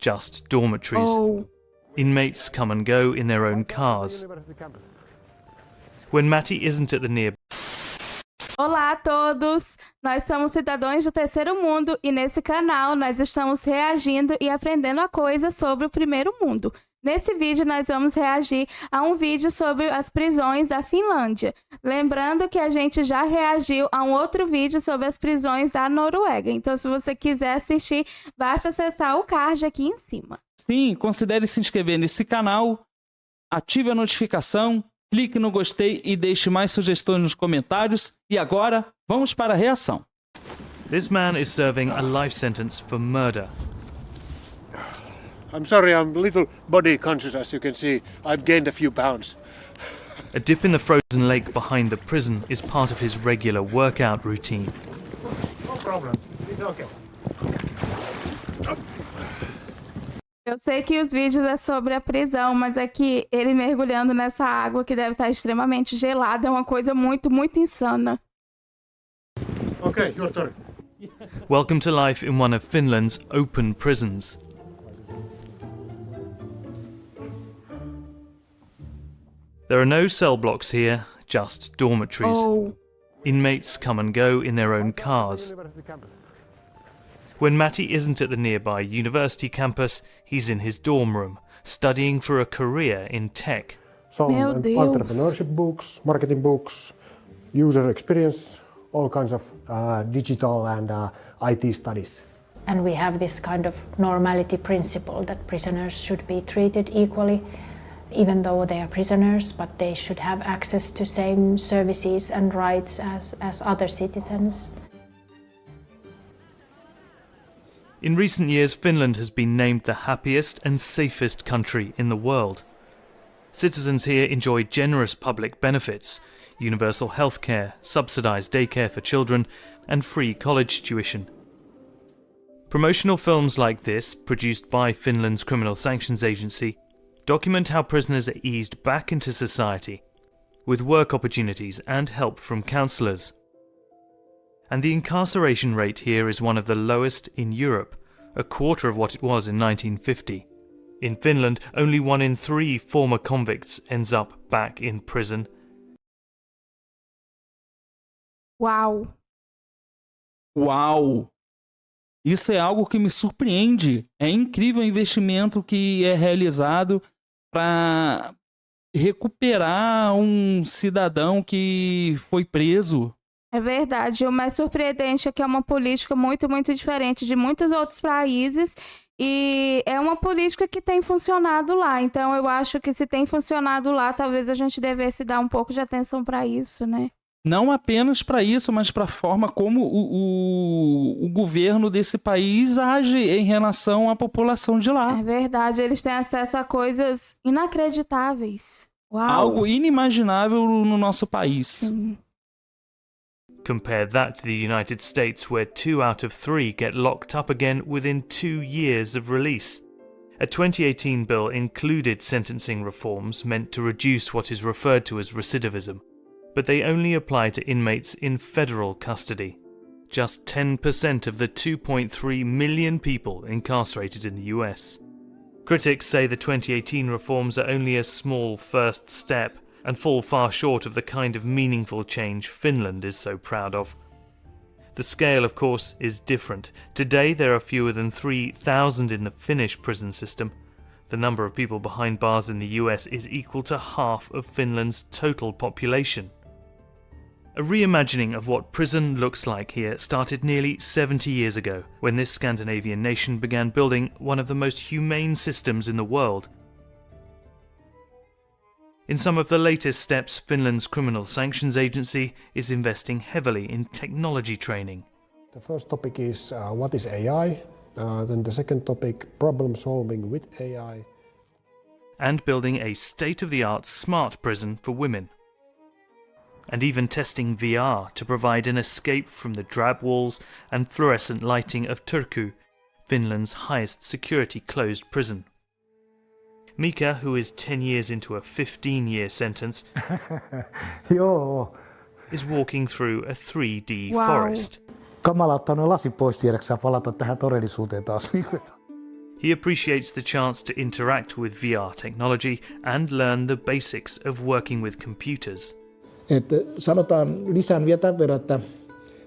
just dormitories. Inmates come and go in their own cars. When Matty isn't at the nearby... Olá a todos! Nós somos cidadãos do terceiro mundo e nesse canal nós estamos reagindo e aprendendo a coisa sobre o primeiro mundo. Nesse vídeo nós vamos reagir a um vídeo sobre as prisões da Finlândia. Lembrando que a gente já reagiu a um outro vídeo sobre as prisões da Noruega. Então se você quiser assistir, basta acessar o card aqui em cima. Sim, considere se inscrever nesse canal, ative a notificação, clique no gostei e deixe mais sugestões nos comentários. E agora, vamos para a reação. This man is serving a life sentence for murder. I'm sorry, I'm a little body conscious, as you can see. I've gained a few pounds. A dip in the frozen lake behind the prison is part of his regular workout routine. No problem. It's okay. Eu sei que os vídeos é sobre a prisão, mas aqui ele mergulhando nessa água que deve estar extremamente gelada é uma coisa muito, muito insana. Okay, your turn. Welcome to life in one of Finland's open prisons. There are no cell blocks here, just dormitories. Inmates come and go in their own cars. When Matty isn't at the nearby university campus, he's in his dorm room, studying for a career in tech. Some entrepreneurship books, marketing books, user experience, all kinds of digital and IT studies. And we have this kind of normality principle that prisoners should be treated equally, even though they are prisoners, but they should have access to same services and rights as other citizens. In recent years, Finland has been named the happiest and safest country in the world. Citizens here enjoy generous public benefits, universal healthcare, subsidised daycare for children, and free college tuition. Promotional films like this, produced by Finland's Criminal Sanctions Agency, document how prisoners are eased back into society, with work opportunities and help from counsellors. And the incarceration rate here is one of the lowest in Europe, a quarter of what it was in 1950. In Finland, only 1 in 3 former convicts ends up back in prison. Uau! Uau! Isso é algo que me surpreende. É incrível o investimento que é realizado para recuperar um cidadão que foi preso. É verdade. O mais surpreendente é que é uma política muito, muito diferente de muitos outros países e é uma política que tem funcionado lá. Então eu acho que se tem funcionado lá, talvez a gente devesse dar um pouco de atenção para isso, né? Não apenas para isso, mas para a forma como o governo desse país age em relação à população de lá. É verdade, eles têm acesso a coisas inacreditáveis. Uau. Algo inimaginável no nosso país. Sim. Compare that to the United States, where 2 out of 3 get locked up again within 2 years of release. A 2018 bill included sentencing reforms meant to reduce what is referred to as recidivism, but they only apply to inmates in federal custody. Just 10% of the 2.3 million people incarcerated in the US. Critics say the 2018 reforms are only a small first step and fall far short of the kind of meaningful change Finland is so proud of. The scale, of course, is different. Today there are fewer than 3,000 in the Finnish prison system. The number of people behind bars in the US is equal to half of Finland's total population. A reimagining of what prison looks like here started nearly 70 years ago, when this Scandinavian nation began building one of the most humane systems in the world. In some of the latest steps, Finland's Criminal Sanctions Agency is investing heavily in technology training. The first topic is what is AI, then the second topic, problem solving with AI. And building a state-of-the-art smart prison for women. And even testing VR to provide an escape from the drab walls and fluorescent lighting of Turku, Finland's highest security closed prison. Mika, who is 10 years into a 15-year sentence, is walking through a 3D forest. Kamala ottaa nuo lasit pois tiedäksä palata tähän todellisuuteen taas. He appreciates the chance to interact with VR technology and learn the basics of working with computers. Sanotaan lisään vielä tämän verran, että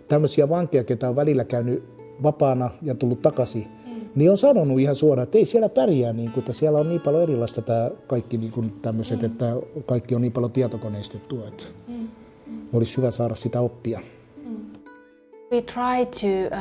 tämmöisiä vankeja, ketä on välillä käynyt vapaana ja tullut takaisin, niin on sanonut ihan suoraan, että ei siellä pärjää, niin kuin, että siellä on niin paljon erilaista tämä kaikki niin kuin tämmöiset, että kaikki on niin paljon tietokoneistettua, että olisi hyvä saada sitä oppia. We try to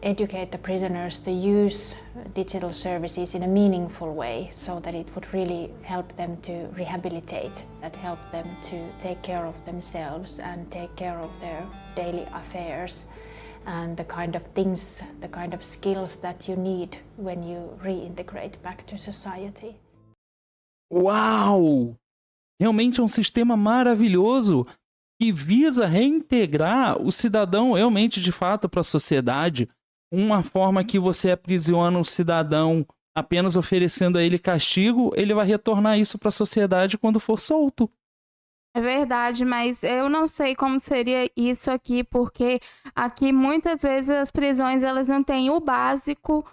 educate the prisoners to use digital services in a meaningful way so that it would really help them to rehabilitate, that help them to take care of themselves and take care of their daily affairs and the kind of things, the kind of skills that you need when you reintegrate back to society. Uau! Realmente é um sistema maravilhoso que visa reintegrar o cidadão realmente de fato para a sociedade. Uma forma que você aprisiona o cidadão apenas oferecendo a ele castigo, ele vai retornar isso para a sociedade quando for solto. É verdade, mas eu não sei como seria isso aqui, porque aqui muitas vezes as prisões elas não têm o básico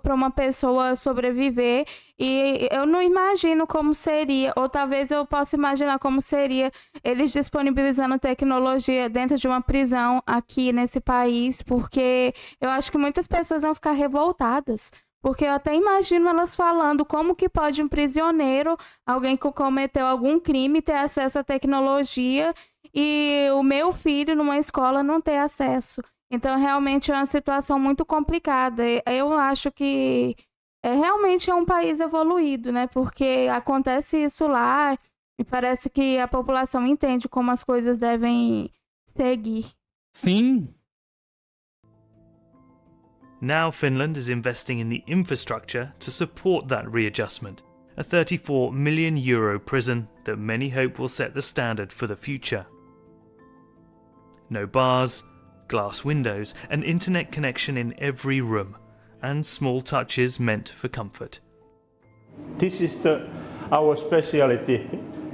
para uma pessoa sobreviver, e eu não imagino como seria, ou talvez eu possa imaginar como seria eles disponibilizando tecnologia dentro de uma prisão aqui nesse país, porque eu acho que muitas pessoas vão ficar revoltadas. Porque eu até imagino elas falando como que pode um prisioneiro, alguém que cometeu algum crime, ter acesso à tecnologia e o meu filho numa escola não ter acesso. Então, realmente é uma situação muito complicada. Eu acho que realmente é um país evoluído, né? Porque acontece isso lá e parece que a população entende como as coisas devem seguir. Sim. Now Finland is investing in the infrastructure to support that readjustment, a €34 million prison that many hope will set the standard for the future. No bars, glass windows, an internet connection in every room, and small touches meant for comfort. This is our specialty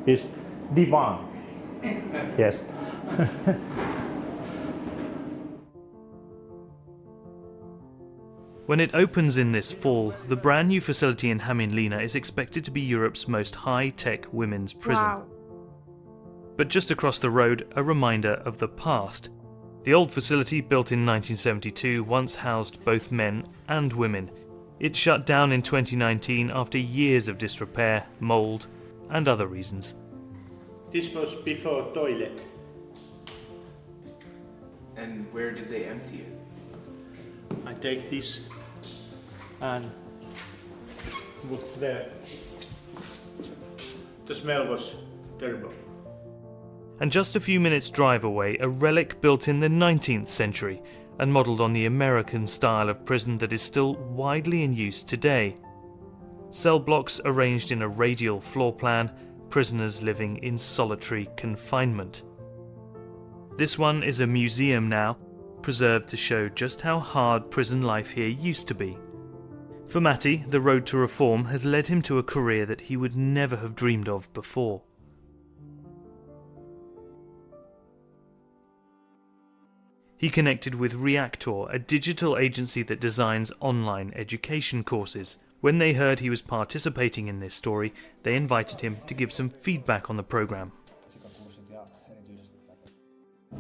is divan. Yes. When it opens in this fall, the brand new facility in Hämeenlinna is expected to be Europe's most high-tech women's prison. Wow. But just across the road, a reminder of the past. The old facility, built in 1972, once housed both men and women. It shut down in 2019 after years of disrepair, mould, and other reasons. This was before toilet. And where did they empty it? I take this and put there. The smell was terrible. And just a few minutes' drive away, a relic built in the 19th century and modelled on the American style of prison that is still widely in use today. Cell blocks arranged in a radial floor plan, prisoners living in solitary confinement. This one is a museum now, preserved to show just how hard prison life here used to be. For Matti, the road to reform has led him to a career that he would never have dreamed of before. He connected with Reactor, a digital agency that designs online education courses. When they heard he was participating in this story, they invited him to give some feedback on the program.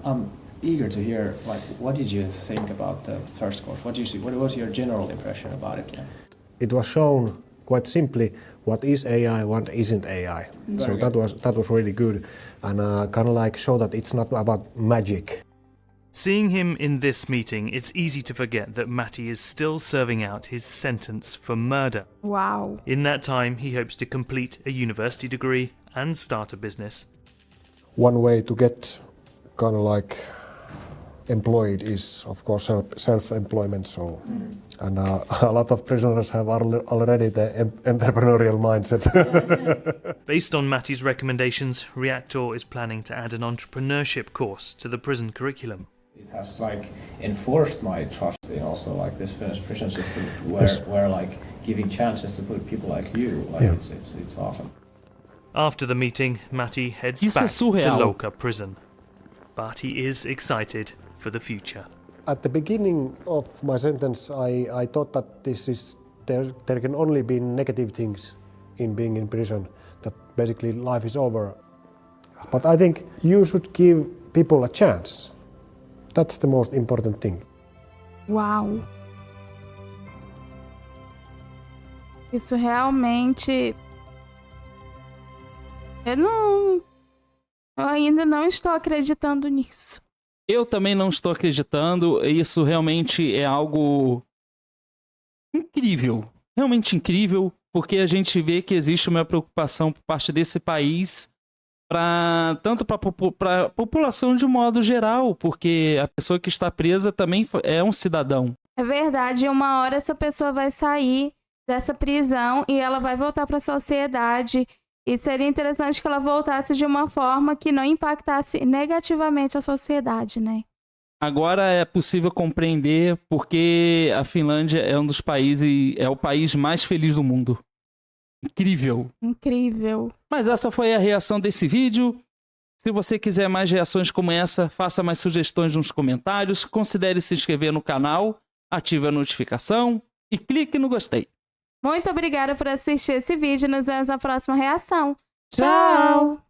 I'm eager to hear, what did you think about the first course? What was your general impression about it? It was shown quite simply what is AI, what isn't AI. So that was really good, and kind of like show that it's not about magic. Seeing him in this meeting, it's easy to forget that Matti is still serving out his sentence for murder. Wow. In that time, he hopes to complete a university degree and start a business. One way to get kind of like employed is, of course, self-employment. So, and a lot of prisoners have already the entrepreneurial mindset. Based on Matti's recommendations, Reactor is planning to add an entrepreneurship course to the prison curriculum. It has enforced my trust in also this Finnish prison system, where giving chances to put people like you, it's awesome. After the meeting, Matti heads Isso é back to surreal. Louka prison. But he is excited for the future. At the beginning of my sentence, I thought that there can only be negative things in being in prison, that basically life is over. But I think you should give people a chance. That's the most important thing. Uau! Isso realmente... Eu ainda não estou acreditando nisso. Eu também não estou acreditando. Isso realmente é algo incrível. Realmente incrível, porque a gente vê que existe uma preocupação por parte desse país tanto para a população de modo geral, porque a pessoa que está presa também é um cidadão. É verdade, uma hora essa pessoa vai sair dessa prisão e ela vai voltar para a sociedade. E seria interessante que ela voltasse de uma forma que não impactasse negativamente a sociedade, né? Agora é possível compreender porque a Finlândia é um dos países, é o país mais feliz do mundo. Incrível. Incrível. Mas essa foi a reação desse vídeo. Se você quiser mais reações como essa, faça mais sugestões nos comentários. Considere se inscrever no canal, ative a notificação e clique no gostei. Muito obrigada por assistir esse vídeo. Nos vemos na próxima reação. Tchau!